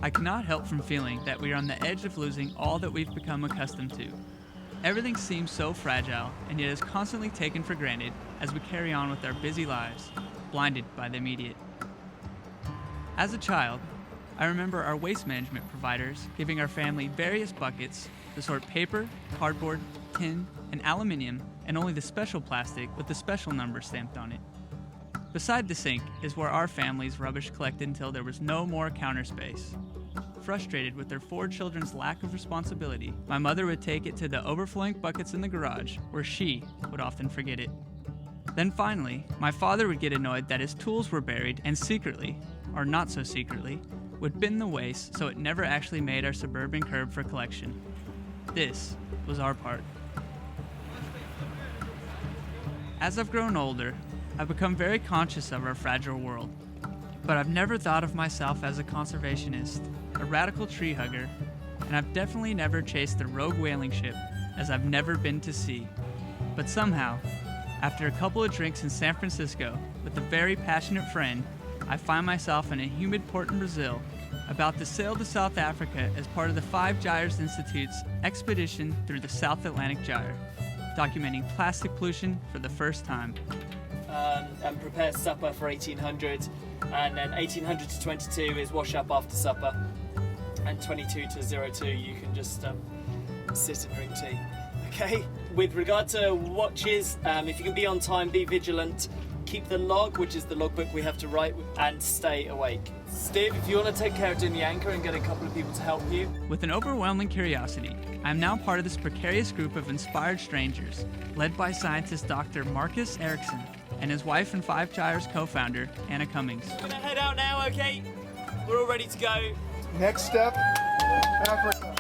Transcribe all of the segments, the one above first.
I cannot help from feeling that we are on the edge of losing all that we've become accustomed to. Everything seems so fragile and yet is constantly taken for granted as we carry on with our busy lives, blinded by the immediate. As a child, I remember our waste management providers giving our family various buckets to sort paper, cardboard, tin, and aluminium, and only the special plastic with the special number stamped on it. Beside the sink is where our family's rubbish collected until there was no more counter space. Frustrated with their 4 children's lack of responsibility, my mother would take it to the overflowing buckets in the garage, where she would often forget it. Then finally, my father would get annoyed that his tools were buried and secretly, or not so secretly, would bin the waste so it never actually made our suburban curb for collection. This was our part. As I've grown older, I've become very conscious of our fragile world. But I've never thought of myself as a conservationist, a radical tree hugger, and I've definitely never chased the rogue whaling ship, as I've never been to sea. But somehow, after a couple of drinks in San Francisco with a very passionate friend, I find myself in a humid port in Brazil, about to sail to South Africa as part of the Gyres Institute's expedition through the South Atlantic Gyre, documenting plastic pollution for the first time. And prepare supper for 1800, and then 1800 to 22 is wash up after supper, and 22 to 02 you can just sit and drink tea. Okay, with regard to watches, if you can be on time, be vigilant, keep the log, which is the logbook we have to write, and stay awake. Steve, if you want to take care of doing the anchor and get a couple of people to help you. With an overwhelming curiosity, I am now part of this precarious group of inspired strangers, led by scientist Dr. Marcus Erickson and his wife and 5 Gyres co-founder, Anna Cummings. We're gonna head out now, okay? We're all ready to go. Next step, Africa.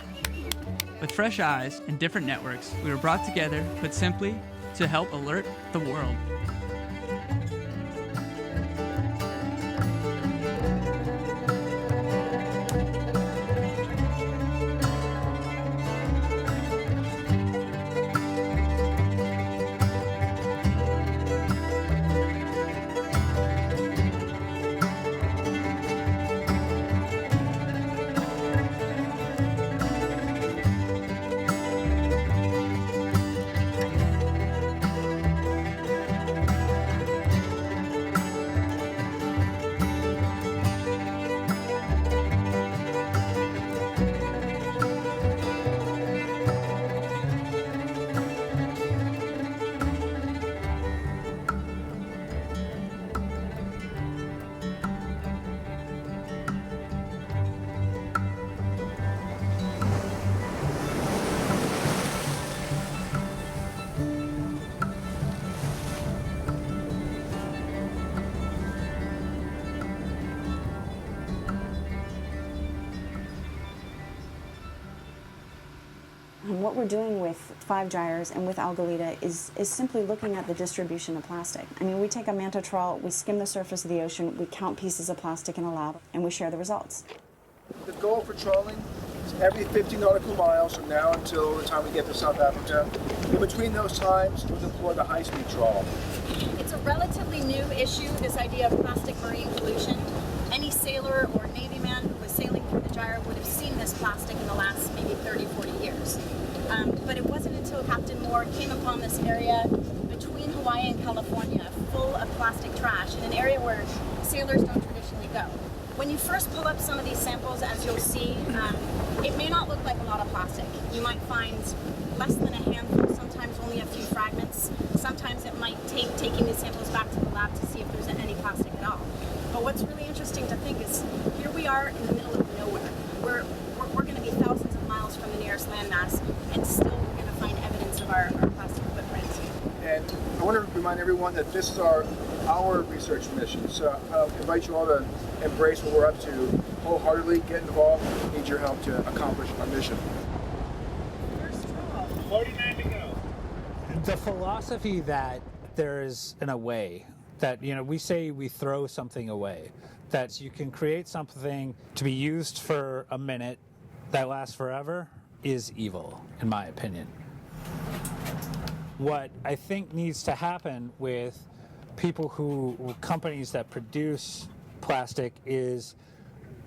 With fresh eyes and different networks, we were brought together, put simply, to help alert the world. What we're doing with 5 Gyres and with Algalita is simply looking at the distribution of plastic. I mean, we take a manta trawl, we skim the surface of the ocean, we count pieces of plastic in a lab, and we share the results. The goal for trawling is every 50 nautical miles from now until the time we get to South Africa. In between those times, we'll deploy the high-speed trawl. It's a relatively new issue, this idea of plastic marine pollution. Any sailor or Navy man who was sailing through the Gyre would have seen this plastic in the last maybe 30, 40 years. But it wasn't until Captain Moore came upon this area between Hawaii and California full of plastic trash in an area where sailors don't traditionally go. When you first pull up some of these samples, as you'll see, it may not look like a lot of plastic. You might find less than a handful, sometimes only a few fragments. Sometimes it might take taking these samples back to the lab to see if there's any plastic at all. But what's really interesting to think is here we are in the middle of nowhere. We're going to be thousands of miles from the nearest landmass, and still we're going to find evidence of our plastic footprint. And I want to remind everyone that this is our research mission. So I invite you all to embrace what we're up to wholeheartedly, get involved, need your help to accomplish our mission. First trawl. 49 to go. The philosophy that there is an away, that, you know, we say we throw something away, that you can create something to be used for a minute that lasts forever, is evil, in my opinion. What I think needs to happen with companies that produce plastic is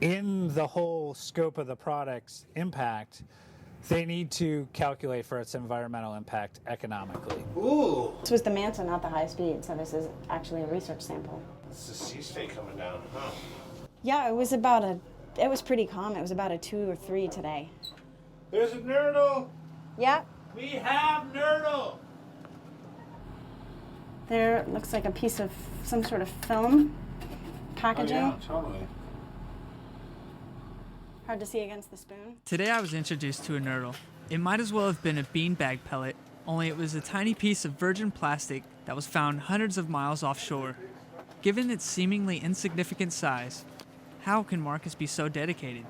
in the whole scope of the product's impact, they need to calculate for its environmental impact economically. Ooh! This was the Manta, not the high speed, so this is actually a research sample. That's the sea state coming down, huh? Yeah, it was pretty calm. It was about a 2 or 3 today. There's a nurdle! Yeah. We have nurdle! There looks like a piece of some sort of film packaging. Oh, yeah, totally. Hard to see against the spoon. Today I was introduced to a nurdle. It might as well have been a beanbag pellet, only it was a tiny piece of virgin plastic that was found hundreds of miles offshore. Given its seemingly insignificant size, how can Marcus be so dedicated?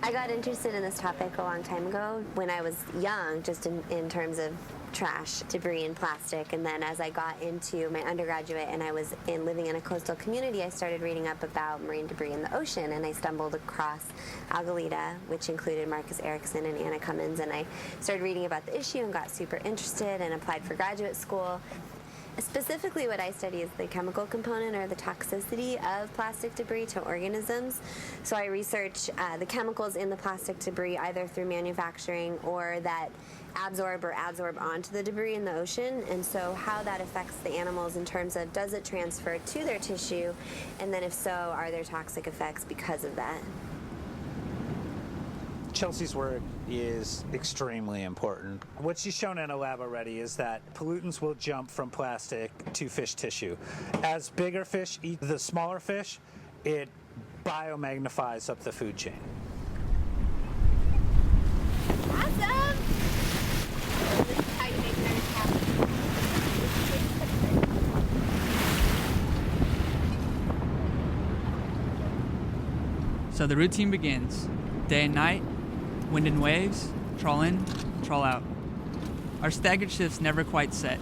I got interested in this topic a long time ago when I was young, just in terms of trash, debris, and plastic. And then as I got into my undergraduate and I was living in a coastal community, I started reading up about marine debris in the ocean, and I stumbled across Algalita, which included Marcus Erickson and Anna Cummins, and I started reading about the issue and got super interested and applied for graduate school. Specifically, what I study is the chemical component or the toxicity of plastic debris to organisms. So I research the chemicals in the plastic debris either through manufacturing or that adsorb onto the debris in the ocean, and so how that affects the animals in terms of does it transfer to their tissue, and then if so, are there toxic effects because of that? Chelsea's work is extremely important. What she's shown in a lab already is that pollutants will jump from plastic to fish tissue. As bigger fish eat the smaller fish, it biomagnifies up the food chain. Awesome! This is how you make nerds happy. So the routine begins. Day and night, wind and waves, trawl in, trawl out. Our staggered shifts never quite set.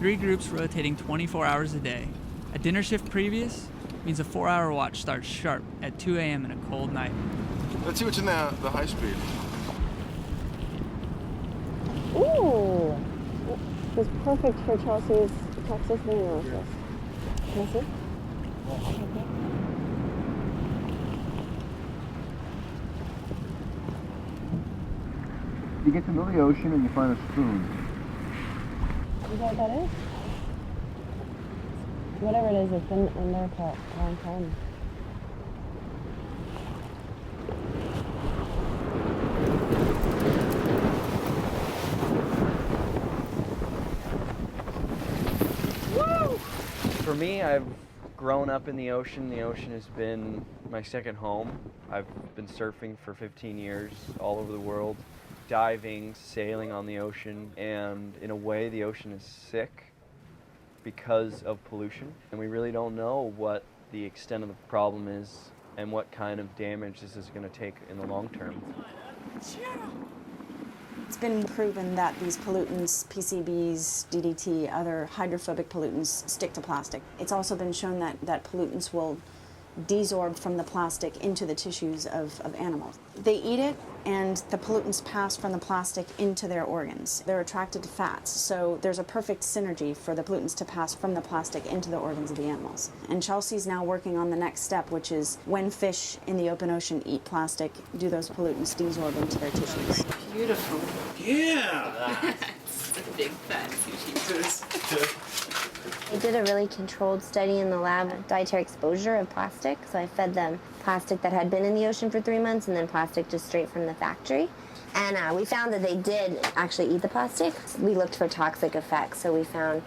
3 groups rotating 24 hours a day. A dinner shift previous means a 4-hour watch starts sharp at 2 a.m. in a cold night. Let's see what's in the high speed. Ooh! This is perfect for Chelsea's toxicity analysis. Can I see? You get to the middle of the ocean and you find a spoon. Is that what that is? Whatever it is, it's been in there for a long time. For me, I've grown up in the ocean. The ocean has been my second home. I've been surfing for 15 years all over the world, diving, sailing on the ocean, and in a way the ocean is sick because of pollution. And we really don't know what the extent of the problem is and what kind of damage this is going to take in the long term. It's been proven that these pollutants, PCBs, DDT, other hydrophobic pollutants, stick to plastic. It's also been shown that pollutants will desorb from the plastic into the tissues of animals. They eat it, and the pollutants pass from the plastic into their organs. They're attracted to fats, so there's a perfect synergy for the pollutants to pass from the plastic into the organs of the animals. And Chelsea's now working on the next step, which is when fish in the open ocean eat plastic, do those pollutants desorb into their tissues? Beautiful. Yeah! It's a big fat sushi cruise. We did a really controlled study in the lab, dietary exposure of plastic. So I fed them plastic that had been in the ocean for 3 months and then plastic just straight from the factory. And we found that they did actually eat the plastic. We looked for toxic effects, so we found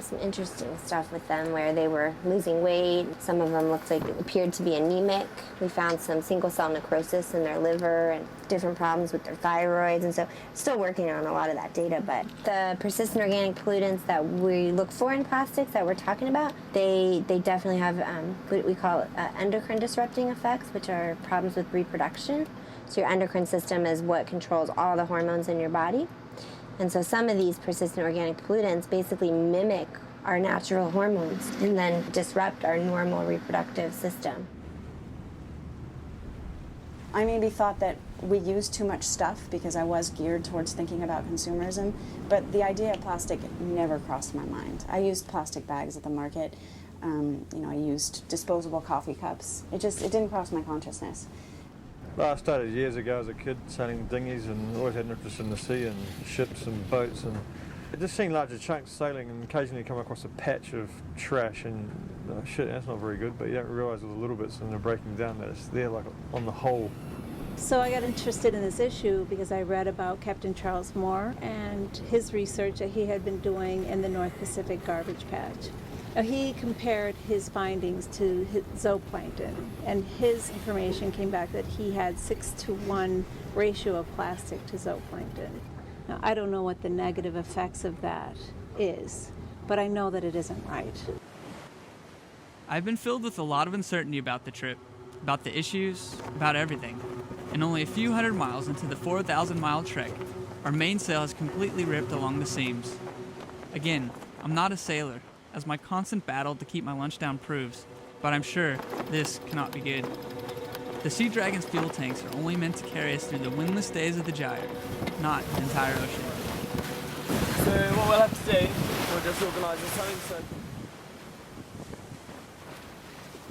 some interesting stuff with them where they were losing weight. Some of them appeared to be anemic. We found some single-cell necrosis in their liver and different problems with their thyroids, and so still working on a lot of that data. But the persistent organic pollutants that we look for in plastics that we're talking about, they definitely have what we call endocrine disrupting effects, which are problems with reproduction. So your endocrine system is what controls all the hormones in your body. And so some of these persistent organic pollutants basically mimic our natural hormones and then disrupt our normal reproductive system. I maybe thought that we used too much stuff because I was geared towards thinking about consumerism, but the idea of plastic never crossed my mind. I used plastic bags at the market. I used disposable coffee cups. It didn't cross my consciousness. Well, I started years ago as a kid sailing dinghies and always had an interest in the sea and ships and boats, and I just seen larger chunks sailing and occasionally come across a patch of trash and shit, that's not very good, but you don't realise all the little bits and they're breaking down that it's there like on the whole. So I got interested in this issue because I read about Captain Charles Moore and his research that he had been doing in the North Pacific garbage patch. Now, he compared his findings to zooplankton, and his information came back that he had 6-to-1 ratio of plastic to zooplankton. Now, I don't know what the negative effects of that is, but I know that it isn't right. I've been filled with a lot of uncertainty about the trip, about the issues, about everything. And only a few hundred miles into the 4,000-mile trek, our mainsail has completely ripped along the seams. Again, I'm not a sailor, as my constant battle to keep my lunch down proves, but I'm sure this cannot be good. The Sea Dragon's fuel tanks are only meant to carry us through the windless days of the Gyre, not the entire ocean. So what we'll have to do, we'll just organise this home, so...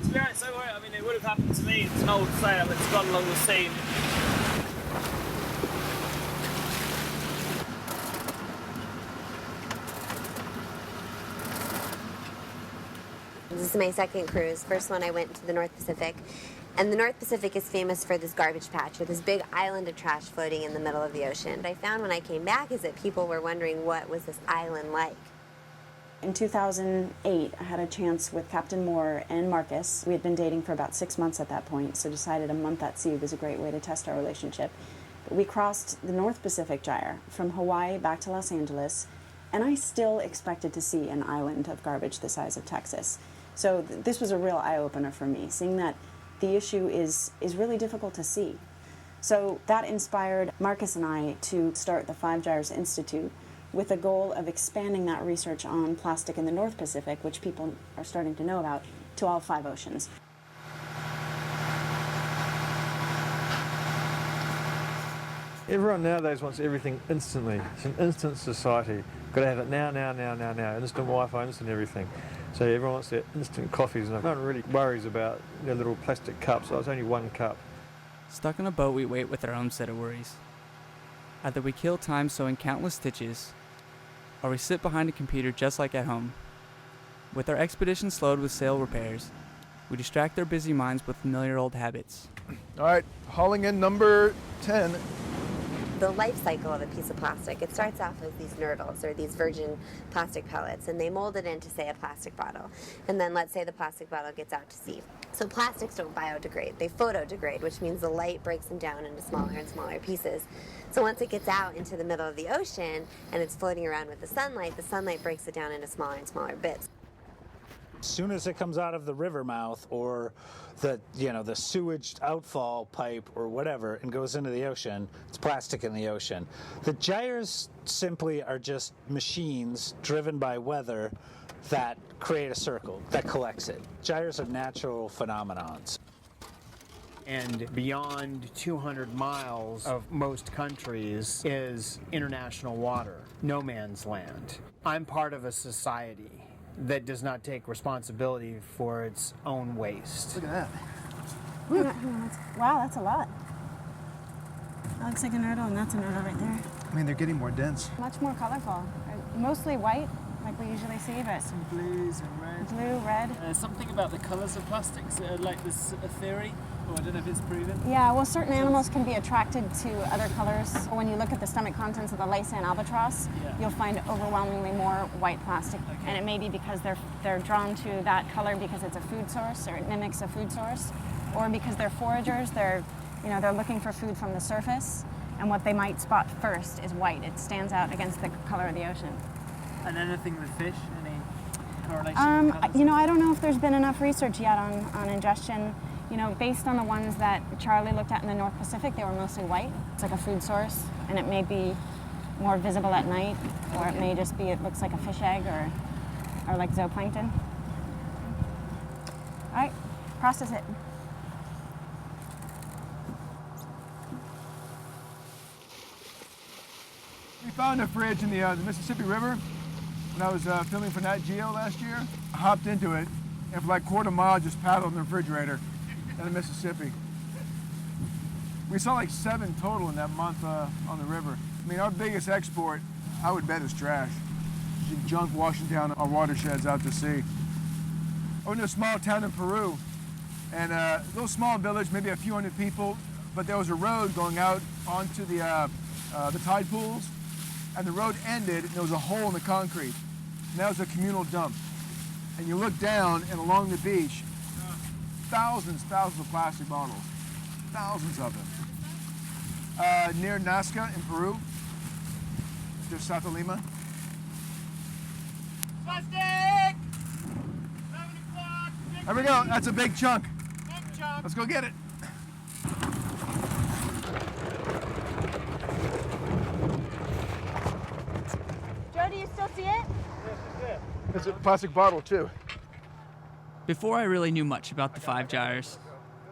To be honest, don't worry, I mean, it would have happened to me. It's an old sail that's gone along the seam. This is my second cruise. First one I went to the North Pacific. And the North Pacific is famous for this garbage patch, or this big island of trash floating in the middle of the ocean. What I found when I came back is that people were wondering what was this island like. In 2008, I had a chance with Captain Moore and Marcus. We had been dating for about 6 months at that point, so decided a month at sea was a great way to test our relationship. But we crossed the North Pacific Gyre from Hawaii back to Los Angeles, and I still expected to see an island of garbage the size of Texas. So this was a real eye-opener for me, seeing that the issue is really difficult to see. So that inspired Marcus and I to start the Gyres Institute with the goal of expanding that research on plastic in the North Pacific, which people are starting to know about, to all 5 oceans. Everyone nowadays wants everything instantly. It's an instant society. Got to have it now. Instant Wi-Fi, instant everything. So everyone wants their instant coffees, and no one really worries about their little plastic cups. So it's only 1 cup. Stuck on a boat, we wait with our own set of worries. Either we kill time sewing countless stitches, or we sit behind a computer just like at home. With our expedition slowed with sail repairs, we distract our busy minds with familiar old habits. All right, hauling in number 10. The life cycle of a piece of plastic, it starts off as these nurdles, or these virgin plastic pellets, and they mold it into, say, a plastic bottle. And then let's say the plastic bottle gets out to sea. So plastics don't biodegrade, they photodegrade, which means the light breaks them down into smaller and smaller pieces. So once it gets out into the middle of the ocean and it's floating around with the sunlight breaks it down into smaller and smaller bits. As soon as it comes out of the river mouth or the sewage outfall pipe or whatever and goes into the ocean, it's plastic in the ocean. The gyres simply are just machines driven by weather that create a circle that collects it. Gyres are natural phenomenons. And beyond 200 miles of most countries is international water, no man's land. I'm part of a society that does not take responsibility for its own waste. Look at that. Wow, that's a lot. That looks like a nurdle, and that's a nurdle right there. I mean, they're getting more dense. Much more colorful. Mostly white, like we usually see, but Some blues and reds. blue, red. Something about the colours of plastics, like this theory, or I don't know if it's proven. Yeah, well, certain animals can be attracted to other colors. When you look at the stomach contents of the Laysan albatross, you'll find overwhelmingly more white plastic. Okay. And it may be because they're drawn to that color because it's a food source, or it mimics a food source, or because they're foragers. They're looking for food from the surface, and what they might spot first is white. It stands out against the color of the ocean. And anything with fish? Any correlation? I don't know if there's been enough research yet on ingestion. Based on the ones that Charlie looked at in the North Pacific, they were mostly white. It's like a food source, and it may be more visible at night, or it may just be, it looks like a fish egg or like zooplankton. All right, process it. We found a fridge in the Mississippi River when I was filming for Nat Geo last year. I hopped into it, and for like a quarter mile just paddled in the refrigerator down the Mississippi. We saw like 7 total in that month on the river. I mean, our biggest export, I would bet, is trash. Just junk washing down our watersheds out to sea. I went to a small town in Peru, and a little small village, maybe a few hundred people, but there was a road going out onto the tide pools, and the road ended, and there was a hole in the concrete, and that was a communal dump. And you look down, and along the beach, thousands of plastic bottles, thousands of them. Near Nazca in Peru, just south of Lima. Plastic! There we go, that's a big chunk. Big chunk. Let's go get it. Joe, do you still see it? It's a plastic bottle too. Before I really knew much about the 5 gyres,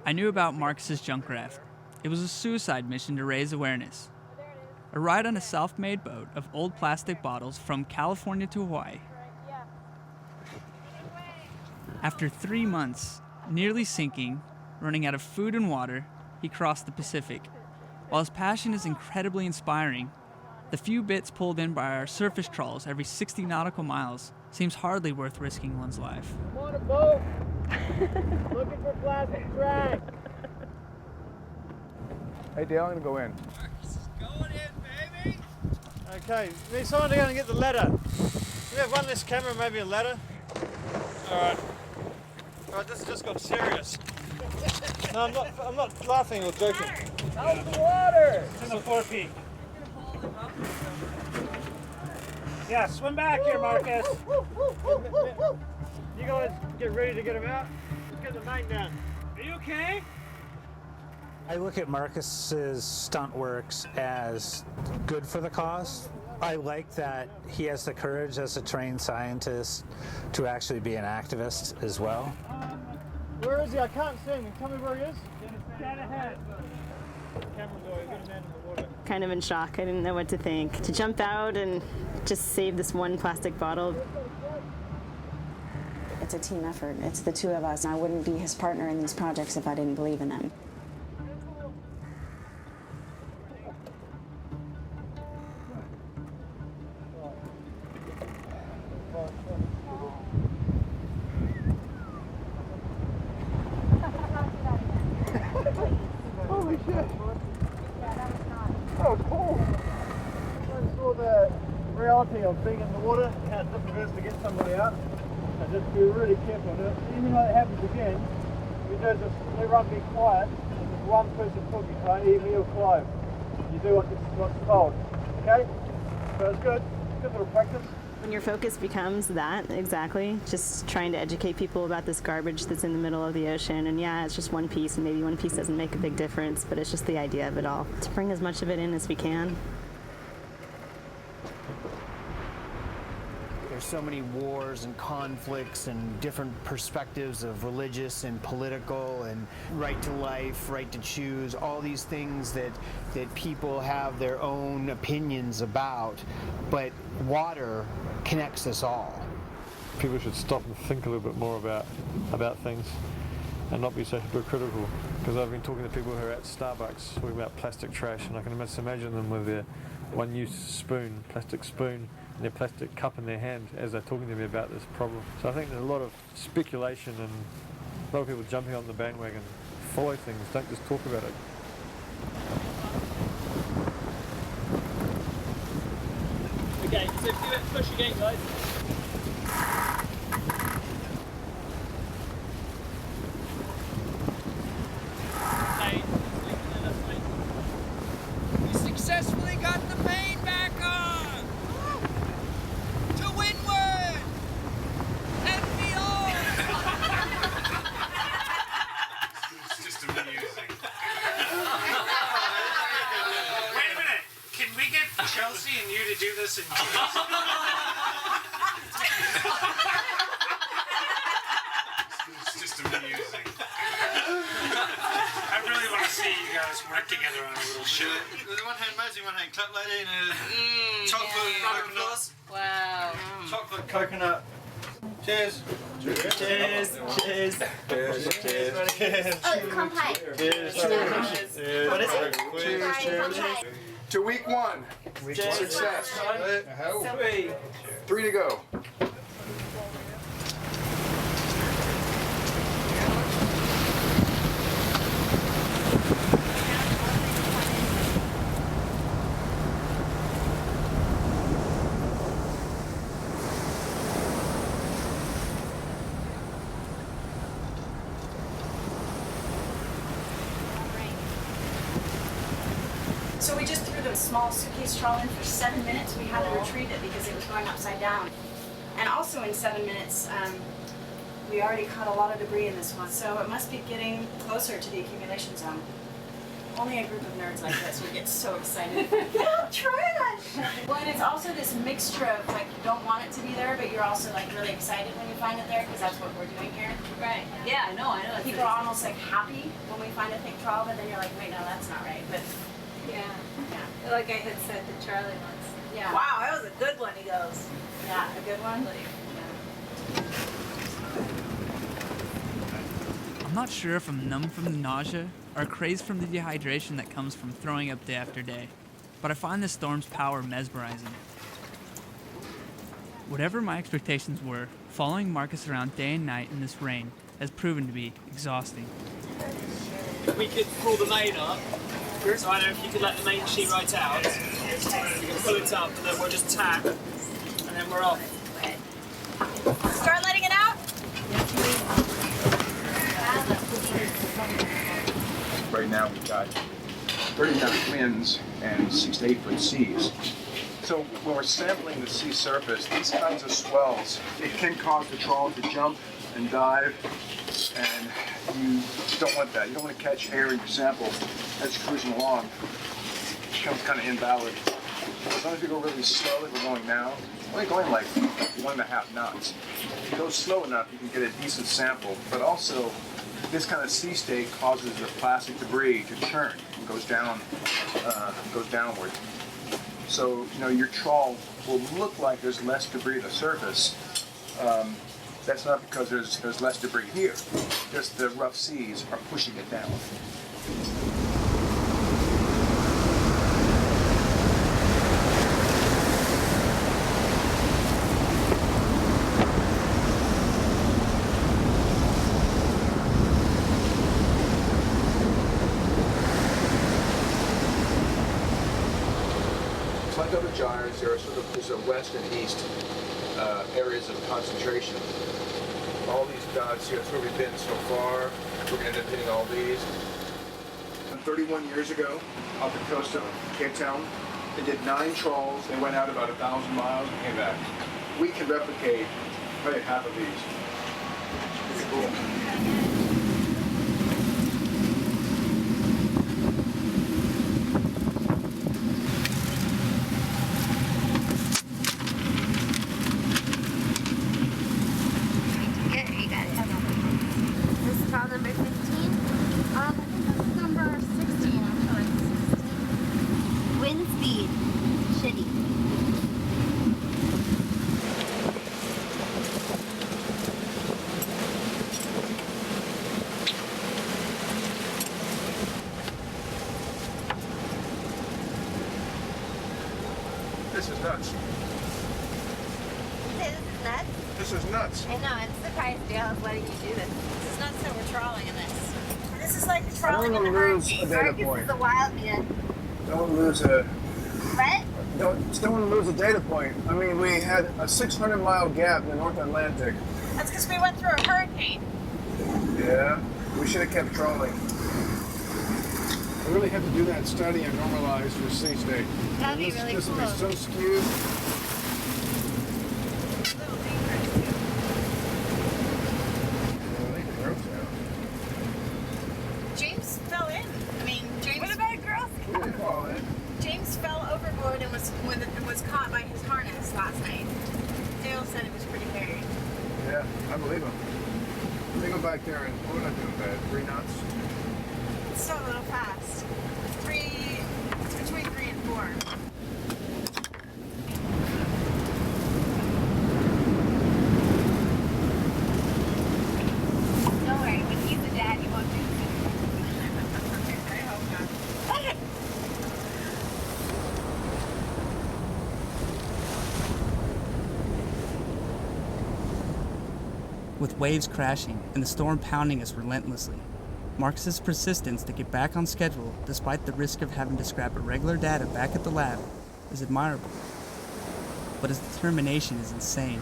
I knew about Marcus's junk raft. It was a suicide mission to raise awareness. A ride on a self-made boat of old plastic bottles from California to Hawaii. After 3 months, nearly sinking, running out of food and water, he crossed the Pacific. While his passion is incredibly inspiring, the few bits pulled in by our surface trawls every 60 nautical miles seems hardly worth risking one's life. I'm on a boat. Looking for plastic trash. Hey Dale, I'm gonna go in. Going in, baby. Okay, need someone to go and get the ladder. We have one less camera, maybe a ladder. Alright. Alright, this has just got serious. No, I'm not laughing or joking. Out the water. It's in the forepeak. Yeah, swim back here, Marcus. You guys get ready to get him out. Let's get the main down. Are you okay? I look at Marcus's stunt works as good for the cause. I like that he has the courage as a trained scientist to actually be an activist as well. Where is he? I can't see him. Tell me where he is. Stand ahead. Camera boy, we've got a man in the water. Kind of in shock. I didn't know what to think. To jump out and just save this one plastic bottle. It's a team effort. It's the 2 of us. I wouldn't be his partner in these projects if I didn't believe in them. Holy shit! Oh, cool! I saw the reality of being in the water, how difficult it is to get somebody out. And just be really careful. Even though it happens again, you do just everyone be quiet. And there's one person talking, i.e. me or Clive. You do what's told. Okay? So it's good. Good little practice. When your focus becomes that, exactly, just trying to educate people about this garbage that's in the middle of the ocean, and yeah, it's just one piece, and maybe one piece doesn't make a big difference, but it's just the idea of it all. To bring as much of it in as we can. There's so many wars and conflicts and different perspectives of religious and political and right to life, right to choose, all these things that people have their own opinions about, but water connects us all. People should stop and think a little bit more about things and not be so hypocritical, because I've been talking to people who are at Starbucks talking about plastic trash, and I can just imagine them with their one-use spoon, plastic spoon, and their plastic cup in their hand as they're talking to me about this problem. So I think there's a lot of speculation and a lot of people jumping on the bandwagon. Follow things, don't just talk about it. Okay, so if you push again, guys. We successfully got the main back on! To windward! And beyond! It's just amusing. Wait a minute! Can we get Chelsea and you to do this in It's just amusing. I really want to see you guys work together on a little show. There's one hand amazing, one hand clap lady, and a chocolate coconut. Wow. Chocolate coconut Cheers. Cheers. Cheers. Cheers. Cheers. Oh, it's clump pie. Cheers. Cheers. What is it? Cheers. Cheers. To week one. Success. 3 to go. So we just threw the small suitcase trawl in for 7 minutes. We had to retrieve it because it was going upside down. And also in 7 minutes, we already caught a lot of debris in this one. So it must be getting closer to the accumulation zone. Only a group of nerds like this would get so excited. Yeah, trash! Well, and it's also this mixture of like you don't want it to be there, but you're also like really excited when you find it there because that's what we're doing here. Right. Yeah, I know. People are almost like happy when we find a thick trawl, but then you're like, wait, no, that's not right. But Yeah. Like I had said to Charlie once. yeah. Wow, that was a good one, he goes. Yeah, a good one. I'm not sure if I'm numb from the nausea or crazed from the dehydration that comes from throwing up day after day, but I find the storm's power mesmerizing. Whatever my expectations were, following Marcus around day and night in this rain has proven to be exhausting. We could pull the main up. So I don't know if you could let the main sheet right out. We can pull it up and then we'll just tack and then we're off. Start letting it out. Right now we've got 30 knot winds and 6 to 8 foot seas. So when we're sampling the sea surface, these kinds of swells, it can cause the trawl to jump and dive, and you don't want that. You don't want to catch air in your sample as you're cruising along. It becomes kind of invalid. As long as we go really slow, like we're going now, we're only going like 1.5 knots. If you go slow enough, you can get a decent sample, but also this kind of sea state causes the plastic debris to churn and goes downward. So, you know, your trawl will look like there's less debris at the surface. That's not because there's less debris here. Just the rough seas are pushing it down. It's like other gyres, there's a west and east areas of concentration. All these dots here, that's where we've been so far. We're going to end up hitting all these. 31 years ago, off the coast of Cape Town, they did 9 trawls. They went out about 1,000 miles and came back. We can replicate probably half of these. Pretty cool. This is nuts. This is nuts? This is nuts. I know, I'm surprised Dale is letting you do this. This is nuts that we're trawling in this. This is like trawling Don't in the lose a hurricane. data Marcus point. is a wild man. Don't lose a. What? Don't want to lose a data point. I mean, we had a 600-mile gap in the North Atlantic. That's because we went through a hurricane. Yeah, we should have kept trolling. We really have to do that study and normalize for sea state. That'd be really This will be cool. so skewed. James fell in. I mean, James. What about girls? What do you call it? James fell overboard and was caught by his harness last night. Dale said it was pretty hairy. Yeah, I believe him. Let me go back there and we're not doing bad. 3 knots. It's still a little fast. It's between 3 and 4. with waves crashing and the storm pounding us relentlessly. Marcus's persistence to get back on schedule despite the risk of having to scrap irregular data back at the lab is admirable, but his determination is insane.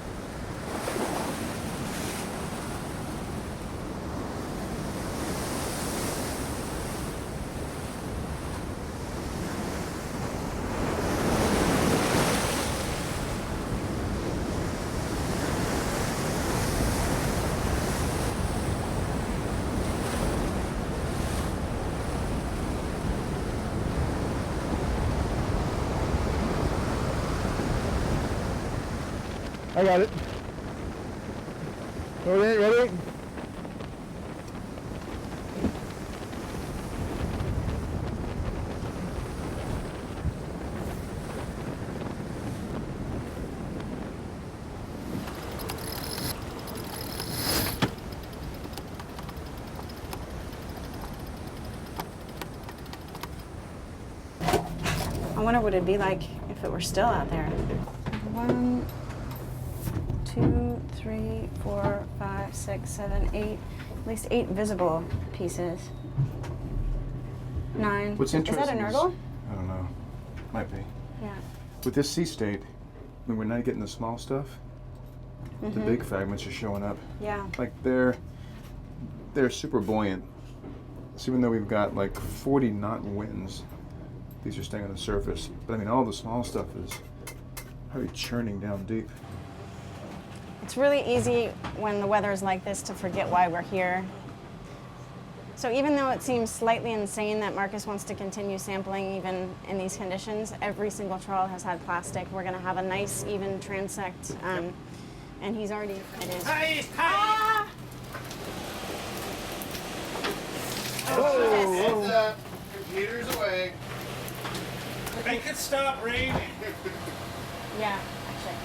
I got it. Ready? I wonder what it'd be like if it were still out there. 1, 2, 3, 4, 5, 6, 7, 8. At least 8 visible pieces. 9. What's interesting is that a nurgle? I don't know. Might be. Yeah. With this sea state, when we're not getting the small stuff, the big fragments are showing up. Yeah. Like they're super buoyant. So even though we've got like 40 knot winds, these are staying on the surface. But I mean, all the small stuff is probably churning down deep. It's really easy when the weather is like this to forget why we're here. So even though it seems slightly insane that Marcus wants to continue sampling even in these conditions, every single trawl has had plastic. We're going to have a nice, even transect, and he's already, it is. Hey! Ah! Whoa. Computer's away. Make it stop raining. Yeah, actually.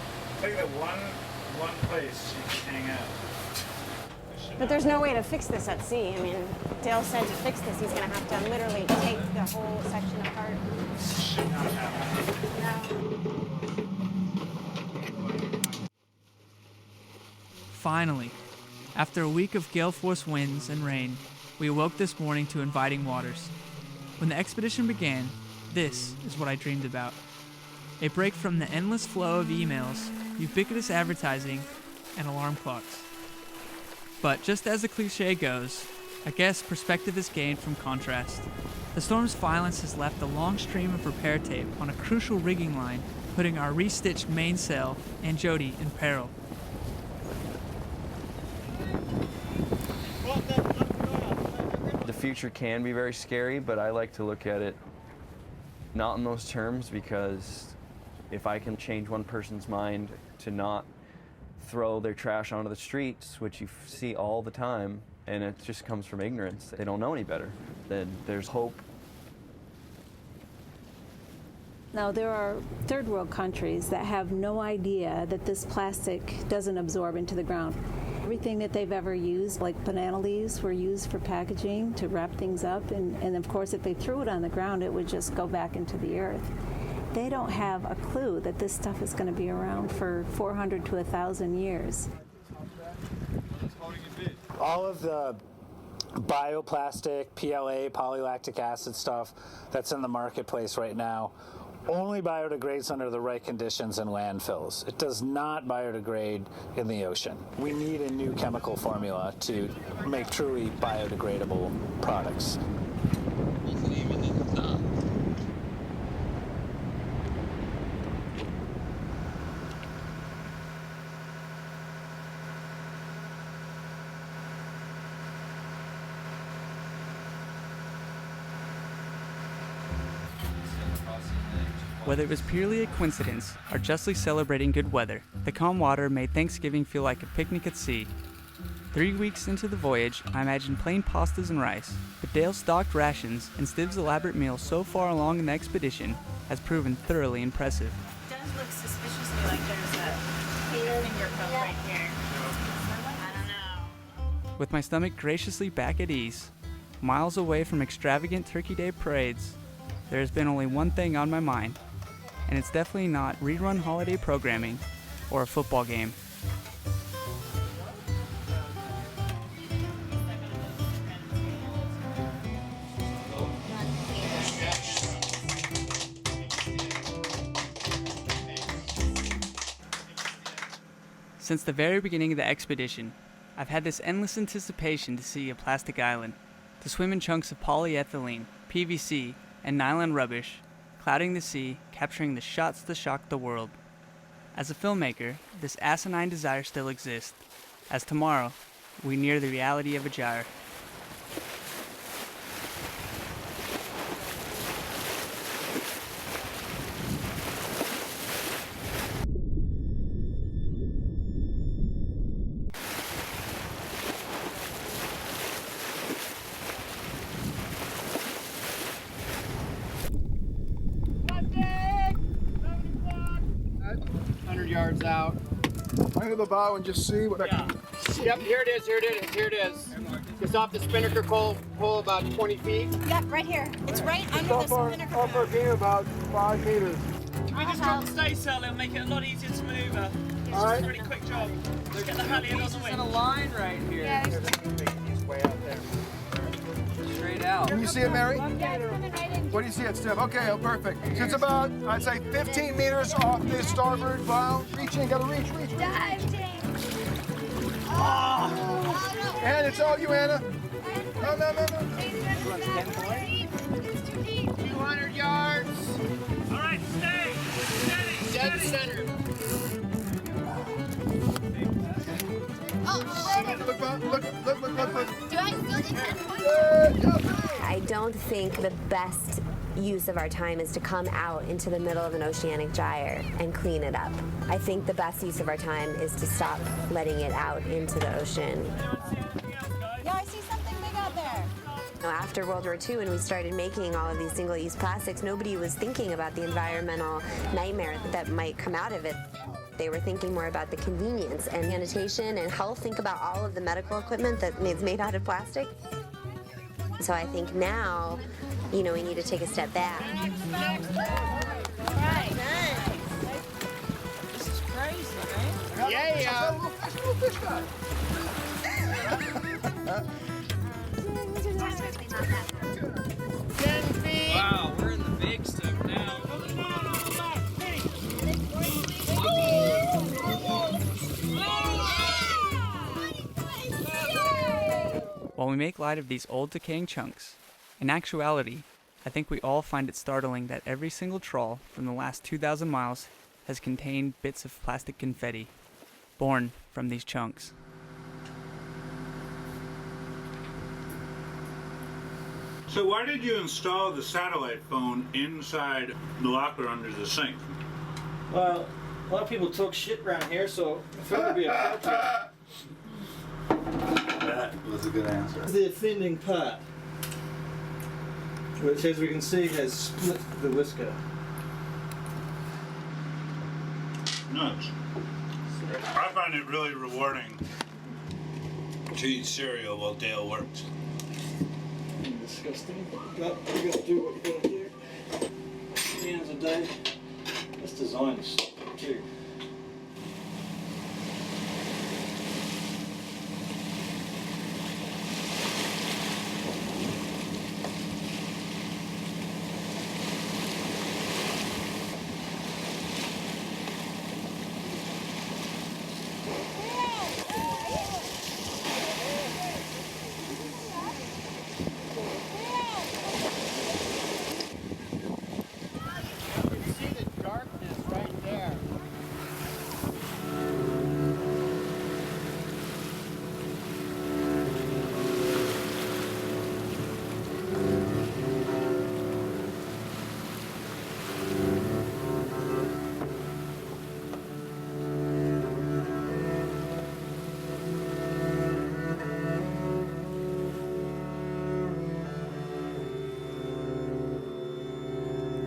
Take the one place you can hang out. But there's no way to fix this at sea. I mean, Dale said to fix this, he's going to have to literally take the whole section apart. Should not happen. No. Finally, after a week of gale force winds and rain, we awoke this morning to inviting waters. When the expedition began, this is what I dreamed about. A break from the endless flow of emails, ubiquitous advertising, and alarm clocks. But just as the cliche goes, I guess perspective is gained from contrast. The storm's violence has left a long stream of repair tape on a crucial rigging line, putting our restitched mainsail and Jody in peril. The future can be very scary, but I like to look at it not in those terms, because if I can change one person's mind to not throw their trash onto the streets, which you see all the time, and it just comes from ignorance, they don't know any better, then there's hope. Now, there are third world countries that have no idea that this plastic doesn't absorb into the ground. Everything that they've ever used, like banana leaves, were used for packaging to wrap things up, and of course if they threw it on the ground, it would just go back into the earth. They don't have a clue that this stuff is going to be around for 400 to 1,000 years. All of the bioplastic, PLA, polylactic acid stuff that's in the marketplace right now only biodegrades under the right conditions in landfills. It does not biodegrade in the ocean. We need a new chemical formula to make truly biodegradable products. Whether it was purely a coincidence or justly celebrating good weather, the calm water made Thanksgiving feel like a picnic at sea. 3 weeks into the voyage, I imagined plain pastas and rice, but Dale's stocked rations and Stiv's elaborate meal so far along in the expedition has proven thoroughly impressive. It does look suspiciously like there's a finger cup right here. I don't know. With my stomach graciously back at ease, miles away from extravagant Turkey Day parades, there has been only one thing on my mind, and it's definitely not rerun holiday programming or a football game. Since the very beginning of the expedition, I've had this endless anticipation to see a plastic island, to swim in chunks of polyethylene, PVC, and nylon rubbish, clouding the sea, capturing the shots to shock the world. As a filmmaker, this asinine desire still exists, as tomorrow, we near the reality of a gyre. Yards out. Under the bow and just see what I can. Yep, here it is, here it is. Just off the spinnaker pull about 20 feet. Yep, right here. It's right under the spinnaker. Off our beam about 5 meters. Can we just drop the staysail? It'll make it a lot easier to maneuver. It's just a really quick job. Let's get the halyard on the wing. And a line right here. Yeah, He's way out there. Straight out. Can you see it, Mary? What do you see it, Steph? Okay, oh, perfect. So it's about, I'd say, 15 meters off the starboard bow. Reach in, gotta reach. dive, James. Oh. And it's all you, Anna. No. 200 yards. All right, stay. Steady. Dead center. Look. Do I still need I don't think the best use of our time is to come out into the middle of an oceanic gyre and clean it up. I think the best use of our time is to stop letting it out into the ocean. Yeah, I see something big out there. After World War II, when we started making all of these single-use plastics, nobody was thinking about the environmental nightmare that might come out of it. They were thinking more about the convenience and sanitation and health. Think about all of the medical equipment that is made out of plastic. So I think now, we need to take a step back. Right. This is crazy, right? Yeah. Wow, we're in the big stuff now. While we make light of these old decaying chunks, in actuality, I think we all find it startling that every single trawl from the last 2,000 miles has contained bits of plastic confetti, born from these chunks. So why did you install the satellite phone inside the locker under the sink? Well, a lot of people talk shit around here, so I thought it would be appropriate. That was a good answer. The offending part, which as we can see has split the whisker. Nuts. I find it really rewarding to eat cereal while Dale works. Disgusting. But you gotta do what you gotta do. At the end of the day, this design's stupid too.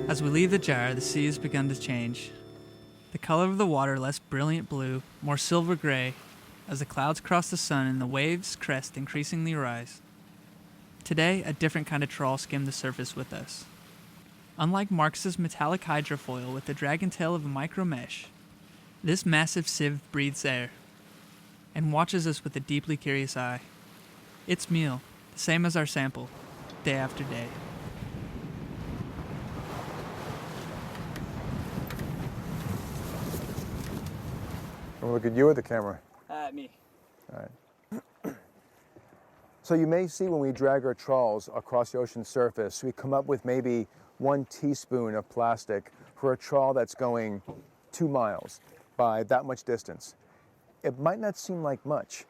As we leave the gyre, the sea has begun to change. The color of the water less brilliant blue, more silver gray, as the clouds cross the sun and the waves crest increasingly rise. Today, a different kind of trawl skimmed the surface with us. Unlike Marx's metallic hydrofoil with the dragon tail of a micro mesh, this massive sieve breathes air and watches us with a deeply curious eye. Its meal, the same as our sample, day after day. And look at you at the camera. Me. All right. So you may see when we drag our trawls across the ocean surface, we come up with maybe 1 teaspoon of plastic for a trawl that's going 2 miles by that much distance. It might not seem like much,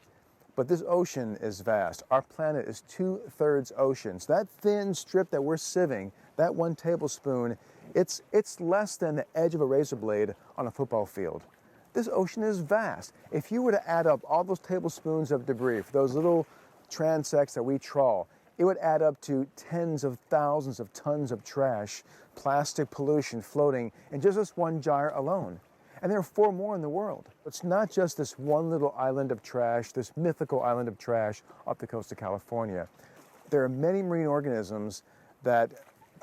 but this ocean is vast. Our planet is 2/3 ocean. So that thin strip that we're sieving, that 1 tablespoon, it's less than the edge of a razor blade on a football field. This ocean is vast. If you were to add up all those tablespoons of debris, for those little transects that we trawl, it would add up to tens of thousands of tons of trash, plastic pollution floating in just this one gyre alone. And there are 4 more in the world. It's not just this one little island of trash, this mythical island of trash off the coast of California. There are many marine organisms that,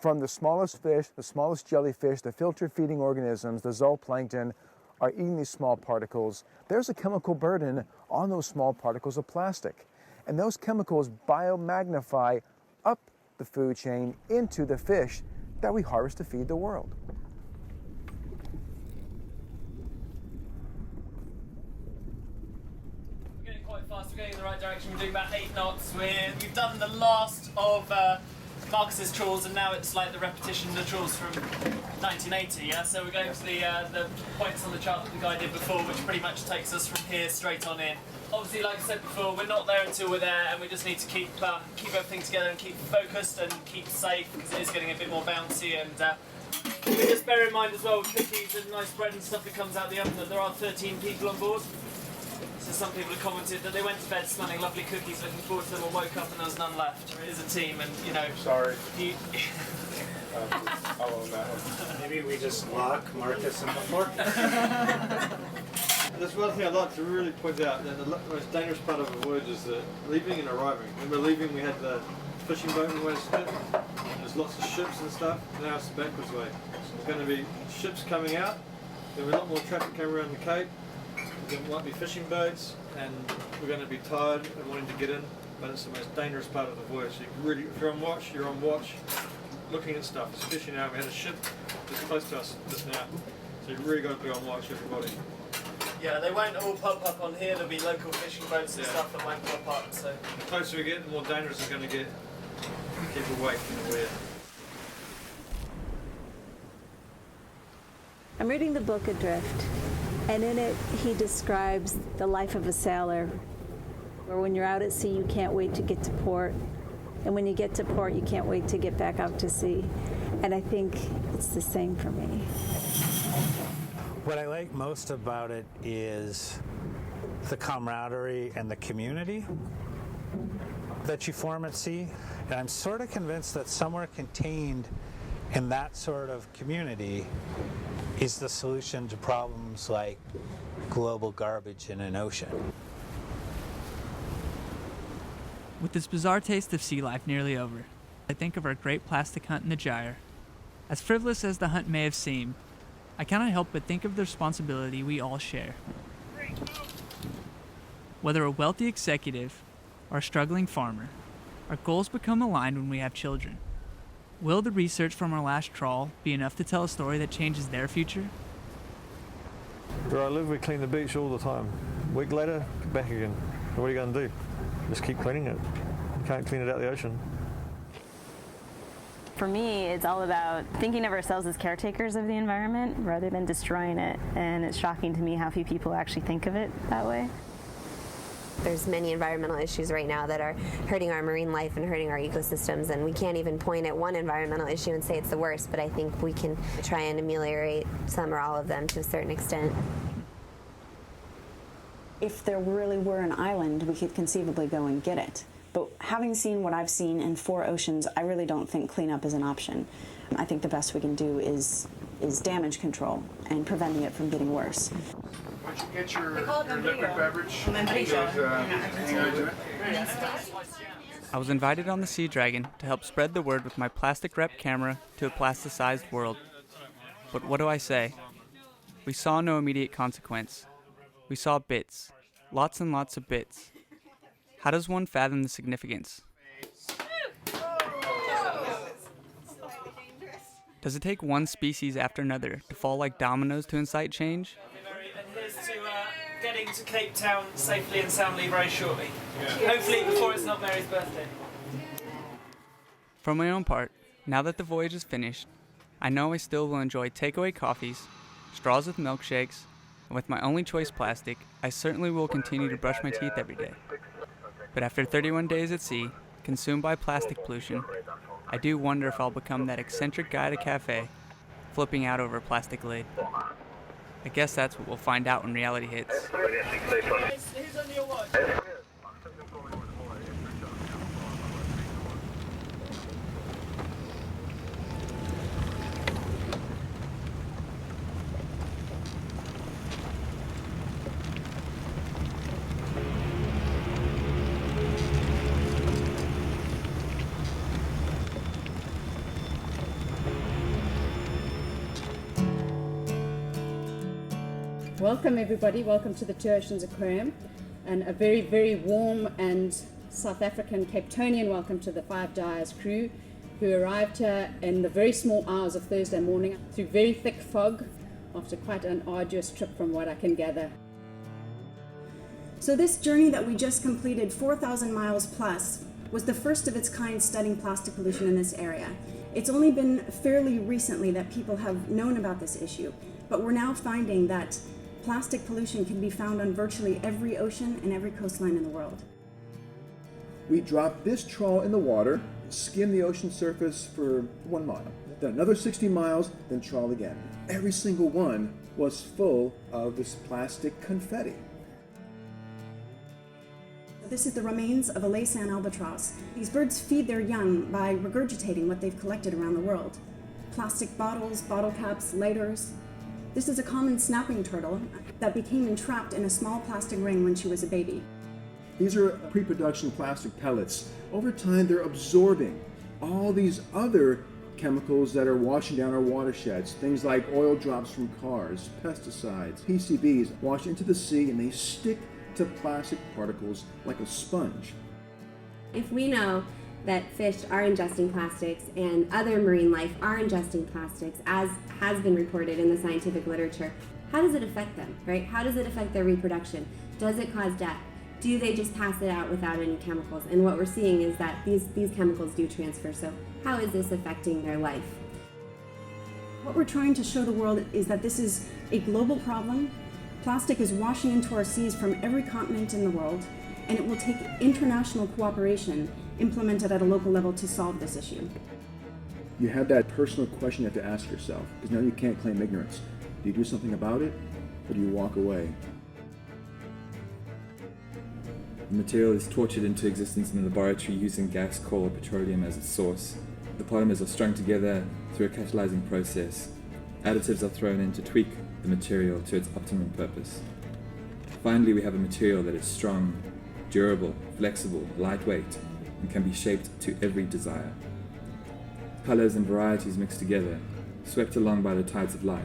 from the smallest fish, the smallest jellyfish, the filter-feeding organisms, the zooplankton, are eating these small particles. There's a chemical burden on those small particles of plastic. And those chemicals biomagnify up the food chain into the fish that we harvest to feed the world. We're getting quite fast, we're going in the right direction, we're doing about 8 knots. We've done the last of Marcus's trawls, and now it's like the repetition of the trawls from 1980, yeah? So we're going to the points on the chart that the guy did before, which pretty much takes us from here straight on in. Obviously, like I said before, we're not there until we're there, and we just need to keep everything together and keep focused and keep safe, because it is getting a bit more bouncy. And just bear in mind as well, with cookies and nice bread and stuff that comes out the oven, that there are 13 people on board. So some people have commented that they went to bed smelling lovely cookies, looking forward to them, and woke up and there was none left. It is a team, and you know. Sorry. I'll own that one. Maybe we just lock Marcus in the fork. That's one thing I'd like to really point out, that the most dangerous part of the voyage is the leaving and arriving. When we're leaving, we had the fishing boat we went to. There's lots of ships and stuff. Now it's the backwards way. So there's going to be ships coming out. There'll be a lot more traffic coming around the Cape. There might be fishing boats, and we're going to be tired and wanting to get in. But it's the most dangerous part of the voyage. So you really, if you're on watch, you're on watch, looking at stuff. Especially now, we had a ship just close to us just now. So you really got to be on watch, everybody. Yeah, they won't all pop up on here. There'll be local fishing boats and stuff that won't pop up. So the closer we get, the more dangerous it's going to get. Keep awake and aware. I'm reading the book Adrift, and in it he describes the life of a sailor, where when you're out at sea you can't wait to get to port, and when you get to port you can't wait to get back out to sea. And I think it's the same for me. What I like most about it is the camaraderie and the community that you form at sea. And I'm sort of convinced that somewhere contained in that sort of community is the solution to problems like global garbage in an ocean. With this bizarre taste of sea life nearly over, I think of our great plastic hunt in the Gyre. As frivolous as the hunt may have seemed, I cannot help but think of the responsibility we all share. Whether a wealthy executive or a struggling farmer, our goals become aligned when we have children. Will the research from our last trawl be enough to tell a story that changes their future? Where I live, we clean the beach all the time. A week later, back again. What are you going to do? Just keep cleaning it. You can't clean it out of the ocean. For me, it's all about thinking of ourselves as caretakers of the environment rather than destroying it. And it's shocking to me how few people actually think of it that way. There's many environmental issues right now that are hurting our marine life and hurting our ecosystems, and we can't even point at one environmental issue and say it's the worst, but I think we can try and ameliorate some or all of them to a certain extent. If there really were an island, we could conceivably go and get it. But having seen what I've seen in 4 oceans, I really don't think cleanup is an option. I think the best we can do is damage control and preventing it from getting worse. Once you get your liquid beverage, I was invited on the Sea Dragon to help spread the word with my plastic rep camera to a plasticized world. But what do I say? We saw no immediate consequence. We saw bits, lots and lots of bits. How does one fathom the significance? Does it take one species after another to fall like dominoes to incite change? And here's to getting to Cape Town safely and soundly very shortly. Hopefully before it's not Mary's birthday. For my own part, now that the voyage is finished, I know I still will enjoy takeaway coffees, straws with milkshakes, and with my only choice plastic, I certainly will continue to brush my teeth every day. But after 31 days at sea, consumed by plastic pollution, I do wonder if I'll become that eccentric guy at a cafe, flipping out over a plastic lid. I guess that's what we'll find out when reality hits. Who's on your watch? Welcome everybody, welcome to the Two Oceans Aquarium, and a very, very warm and South African Cape Townian welcome to the Five Gyres crew, who arrived here in the very small hours of Thursday morning through very thick fog after quite an arduous trip from what I can gather. So this journey that we just completed, 4,000 miles plus, was the first of its kind studying plastic pollution in this area. It's only been fairly recently that people have known about this issue, but we're now finding that plastic pollution can be found on virtually every ocean and every coastline in the world. We drop this trawl in the water, skim the ocean surface for 1 mile, then another 60 miles, then trawl again. Every single one was full of this plastic confetti. This is the remains of a Laysan albatross. These birds feed their young by regurgitating what they've collected around the world. Plastic bottles, bottle caps, lighters. This is a common snapping turtle that became entrapped in a small plastic ring when she was a baby. These are pre-production plastic pellets. Over time, they're absorbing all these other chemicals that are washing down our watersheds. Things like oil drops from cars, pesticides, PCBs wash into the sea, and they stick to plastic particles like a sponge. If we know that fish are ingesting plastics and other marine life are ingesting plastics, as has been reported in the scientific literature, how does it affect them, right? How does it affect their reproduction? Does it cause death? Do they just pass it out without any chemicals? And what we're seeing is that these chemicals do transfer, so how is this affecting their life? What we're trying to show the world is that this is a global problem. Plastic is washing into our seas from every continent in the world, and it will take international cooperation implemented at a local level to solve this issue. You have that personal question you have to ask yourself, because now you can't claim ignorance. Do you do something about it, or do you walk away? The material is tortured into existence in the laboratory using gas, coal, or petroleum as its source. The polymers are strung together through a catalyzing process. Additives are thrown in to tweak the material to its optimum purpose. Finally, we have a material that is strong, durable, flexible, lightweight, and can be shaped to every desire. Colors and varieties mixed together, swept along by the tides of life.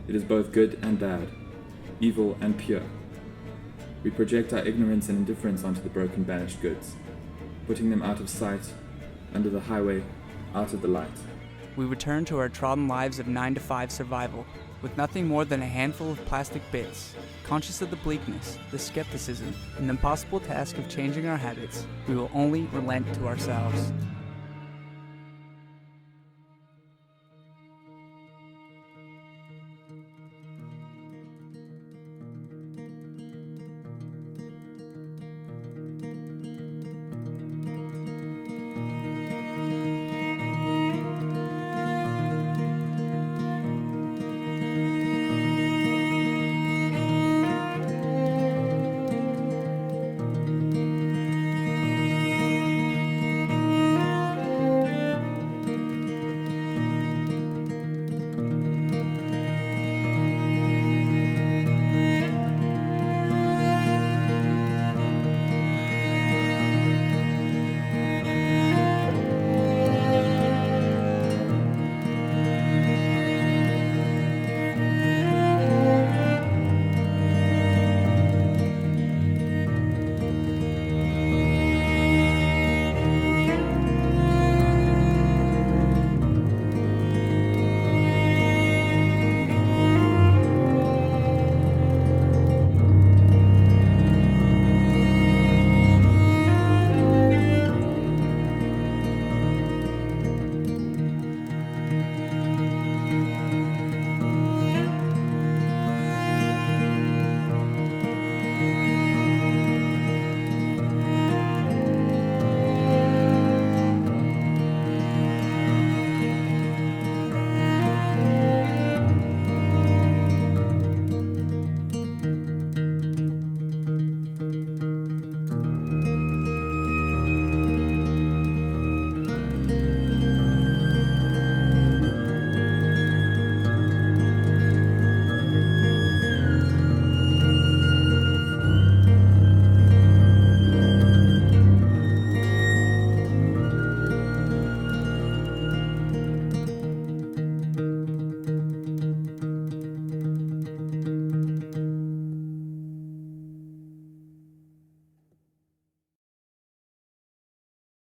It is both good and bad, evil and pure. We project our ignorance and indifference onto the broken, banished goods, putting them out of sight, under the highway, out of the light. We return to our trodden lives of 9-to-5 survival, with nothing more than a handful of plastic bits. Conscious of the bleakness, the skepticism, and the impossible task of changing our habits, we will only relent to ourselves.